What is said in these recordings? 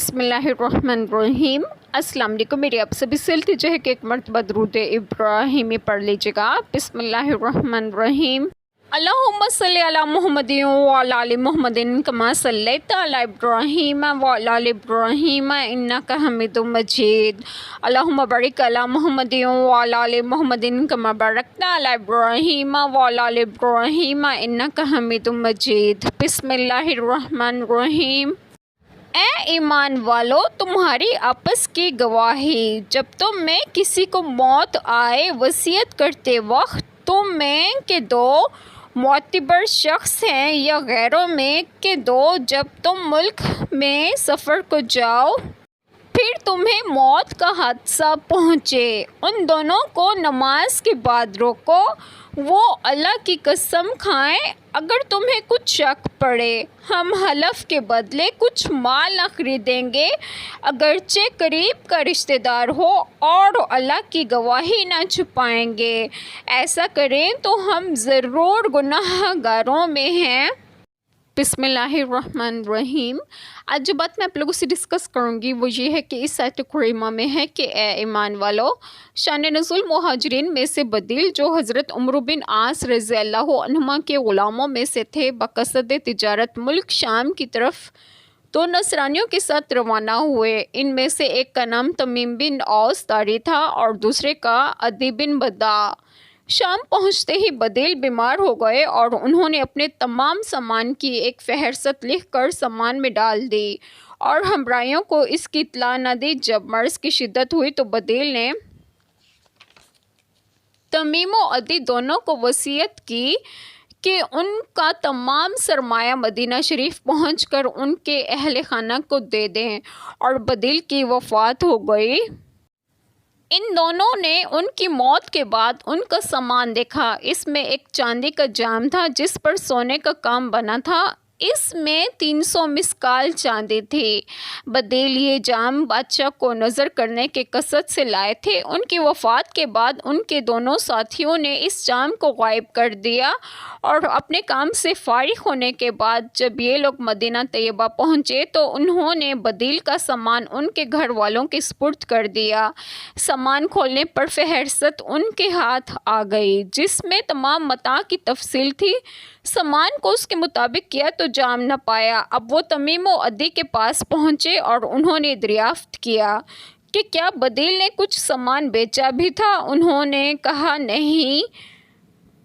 بسم اللہ الرحمن الرحیم۔ السلام علیکم، میری آپ سبھی سے التجا ہے کہ ایک مرتبہ درود ابراہیمی پڑھ لیجیے گا۔ بسم اللہ الرحمن الرحیم۔ اللہم صلی علی محمد وعلی آل محمد کما صلیت علی ابراہیم وعلی آل ابراہیم انک حمید مجید۔ اللہم بارک علی محمد وعلی آل محمد کما بارکت علی ابراہیم وعلی آل ابراہیم انک حمید مجید۔ بسم اللہ الرحمن الرحیم۔ اے ایمان والو، تمہاری آپس کی گواہی جب تم میں کسی کو موت آئے وصیت کرتے وقت تم میں کہ دو معتبر شخص ہیں یا غیروں میں کہ دو جب تم ملک میں سفر کو جاؤ پھر تمہیں موت کا حادثہ پہنچے، ان دونوں کو نماز کے بعد روکو، وہ اللہ کی قسم کھائیں اگر تمہیں کچھ شک پڑے ہم حلف کے بدلے کچھ مال نہ خریدیں گے اگرچہ قریب کا رشتہ دار ہو، اور اللہ کی گواہی نہ چھپائیں گے، ایسا کریں تو ہم ضرور گناہ گاروں میں ہیں۔ بسم اللہ الرحمن الرحیم۔ آج جو بات میں آپ لوگوں سے ڈسکس کروں گی وہ یہ ہے کہ اس آیت کریمہ میں ہے کہ اے ایمان والو، شان نزول مہاجرین میں سے بدیل جو حضرت عمرو بن عاص رضی اللہ عنہما کے غلاموں میں سے تھے، بقصد تجارت ملک شام کی طرف دو نصرانیوں کے ساتھ روانہ ہوئے۔ ان میں سے ایک کا نام تمیم بن اوس داری تھا اور دوسرے کا عدی بن بدا۔ شام پہنچتے ہی بدیل بیمار ہو گئے اور انہوں نے اپنے تمام سامان کی ایک فہرست لکھ کر سامان میں ڈال دی اور ہمراہیوں کو اس کی اطلاع نہ دی۔ جب مرض کی شدت ہوئی تو بدیل نے تمیم و عدی دونوں کو وصیت کی کہ ان کا تمام سرمایہ مدینہ شریف پہنچ کر ان کے اہل خانہ کو دے دیں، اور بدیل کی وفات ہو گئی۔ ان دونوں نے ان کی موت کے بعد ان کا سامان دیکھا، اس میں ایک چاندی کا جام تھا جس پر سونے کا کام بنا تھا، اس میں 300 مسکال چاندی تھی۔ بدیل یہ جام بادشاہ کو نظر کرنے کے قصد سے لائے تھے۔ ان کی وفات کے بعد ان کے دونوں ساتھیوں نے اس جام کو غائب کر دیا، اور اپنے کام سے فارغ ہونے کے بعد جب یہ لوگ مدینہ طیبہ پہنچے تو انہوں نے بدیل کا سامان ان کے گھر والوں کے سپرد کر دیا۔ سامان کھولنے پر فہرست ان کے ہاتھ آ گئی جس میں تمام متاع کی تفصیل تھی۔ سامان کو اس کے مطابق کیا تو جام نہ پایا۔ اب وہ تمیم و عدی کے پاس پہنچے اور انہوں نے دریافت کیا کہ کیا بدیل نے کچھ سامان بیچا بھی تھا؟ انہوں نے کہا نہیں۔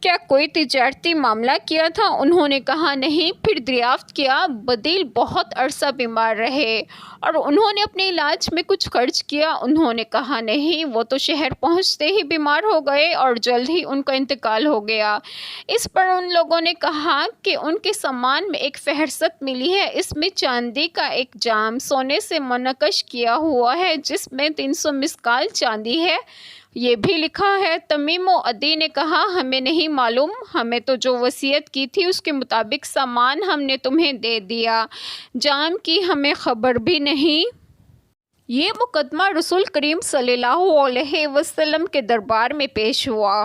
کیا کوئی تجارتی معاملہ کیا تھا؟ انہوں نے کہا نہیں۔ پھر دریافت کیا بدیل بہت عرصہ بیمار رہے اور انہوں نے اپنے علاج میں کچھ خرچ کیا؟ انہوں نے کہا نہیں، وہ تو شہر پہنچتے ہی بیمار ہو گئے اور جلد ہی ان کا انتقال ہو گیا۔ اس پر ان لوگوں نے کہا کہ ان کے سامان میں ایک فہرست ملی ہے، اس میں چاندی کا ایک جام سونے سے منقش کیا ہوا ہے جس میں 300 مسکال چاندی ہے، یہ بھی لکھا ہے۔ تمیم و عدی نے کہا ہمیں نہیں معلوم، ہمیں تو جو وصیت کی تھی اس کے مطابق سامان ہم نے تمہیں دے دیا، جام کی ہمیں خبر بھی نہیں۔ یہ مقدمہ رسول کریم صلی اللہ علیہ وسلم کے دربار میں پیش ہوا۔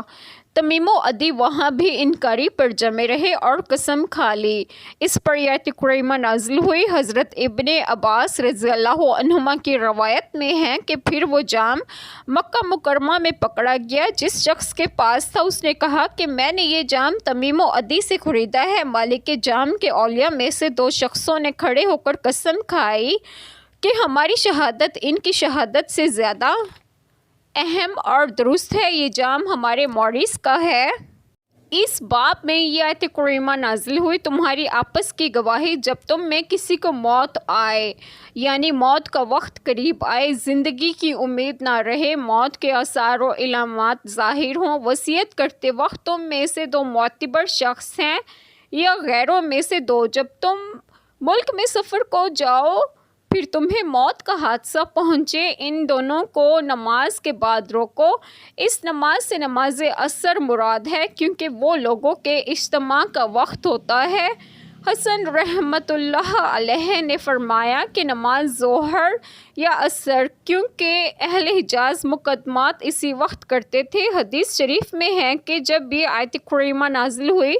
تمیم و عدی وہاں بھی انکاری پر جمے رہے اور قسم کھا لی۔ اس پر یہ آیت کریمہ نازل ہوئی۔ حضرت ابن عباس رضی اللہ عنہما کی روایت میں ہے کہ پھر وہ جام مکہ مکرمہ میں پکڑا گیا۔ جس شخص کے پاس تھا اس نے کہا کہ میں نے یہ جام تمیم و عدی سے خریدا ہے۔ مالک جام کے اولیاء میں سے دو شخصوں نے کھڑے ہو کر قسم کھائی کہ ہماری شہادت ان کی شہادت سے زیادہ اہم اور درست ہے، یہ جام ہمارے مورث کا ہے۔ اس باب میں یہ آیت کریمہ نازل ہوئی، تمہاری آپس کی گواہی جب تم میں کسی کو موت آئے، یعنی موت کا وقت قریب آئے، زندگی کی امید نہ رہے، موت کے آثار و علامات ظاہر ہوں، وصیت کرتے وقت تم میں سے دو معتبر شخص ہیں یا غیروں میں سے دو جب تم ملک میں سفر کو جاؤ پھر تمہیں موت کا حادثہ پہنچے، ان دونوں کو نماز کے بعد روکو۔ اس نماز سے نماز عصر مراد ہے کیونکہ وہ لوگوں کے اجتماع کا وقت ہوتا ہے۔ حسن رحمۃ اللہ علیہ نے فرمایا کہ نماز ظہر یا عصر، کیونکہ اہل حجاز مقدمات اسی وقت کرتے تھے۔ حدیث شریف میں ہے کہ جب یہ آیت کریمہ نازل ہوئی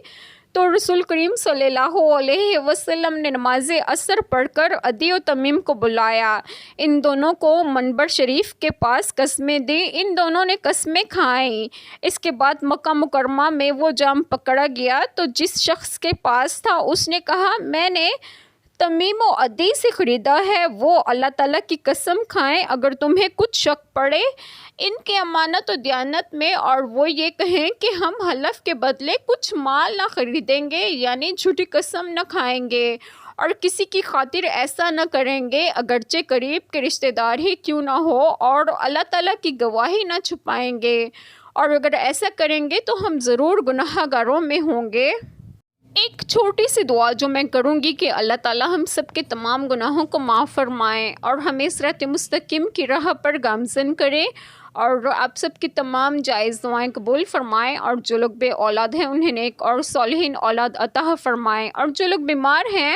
تو رسول کریم صلی اللہ علیہ وسلم نے نماز عصر پڑھ کر عدی و تمیم کو بلایا، ان دونوں کو منبر شریف کے پاس قسمیں دی، ان دونوں نے قسمیں کھائیں۔ اس کے بعد مکہ مکرمہ میں وہ جام پکڑا گیا تو جس شخص کے پاس تھا اس نے کہا میں نے تمیم و عدی سے خریدا ہے، وہ اللہ تعالیٰ کی قسم کھائیں اگر تمہیں کچھ شک پڑے ان کے امانت و دیانت میں، اور وہ یہ کہیں کہ ہم حلف کے بدلے کچھ مال نہ خریدیں گے، یعنی جھوٹی قسم نہ کھائیں گے اور کسی کی خاطر ایسا نہ کریں گے اگرچہ قریب کے رشتہ دار ہی کیوں نہ ہو، اور اللہ تعالیٰ کی گواہی نہ چھپائیں گے، اور اگر ایسا کریں گے تو ہم ضرور گناہ گاروں میں ہوں گے۔ ایک چھوٹی سی دعا جو میں کروں گی کہ اللہ تعالیٰ ہم سب کے تمام گناہوں کو معاف فرمائیں اور ہمیں صراط مستقیم کی راہ پر گامزن کرے، اور آپ سب کی تمام جائز دعائیں قبول فرمائیں، اور جو لوگ بے اولاد ہیں انہیں نیک اور صالحین اولاد عطا فرمائیں، اور جو لوگ بیمار ہیں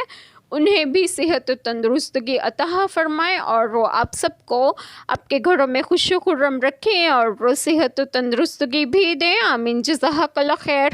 انہیں بھی صحت و تندرستگی عطا فرمائیں، اور وہ آپ سب کو آپ کے گھروں میں خوش و خرم رکھیں اور وہ صحت و تندرستگی بھی دیں۔ آمین۔ جزاک اللہ خیر۔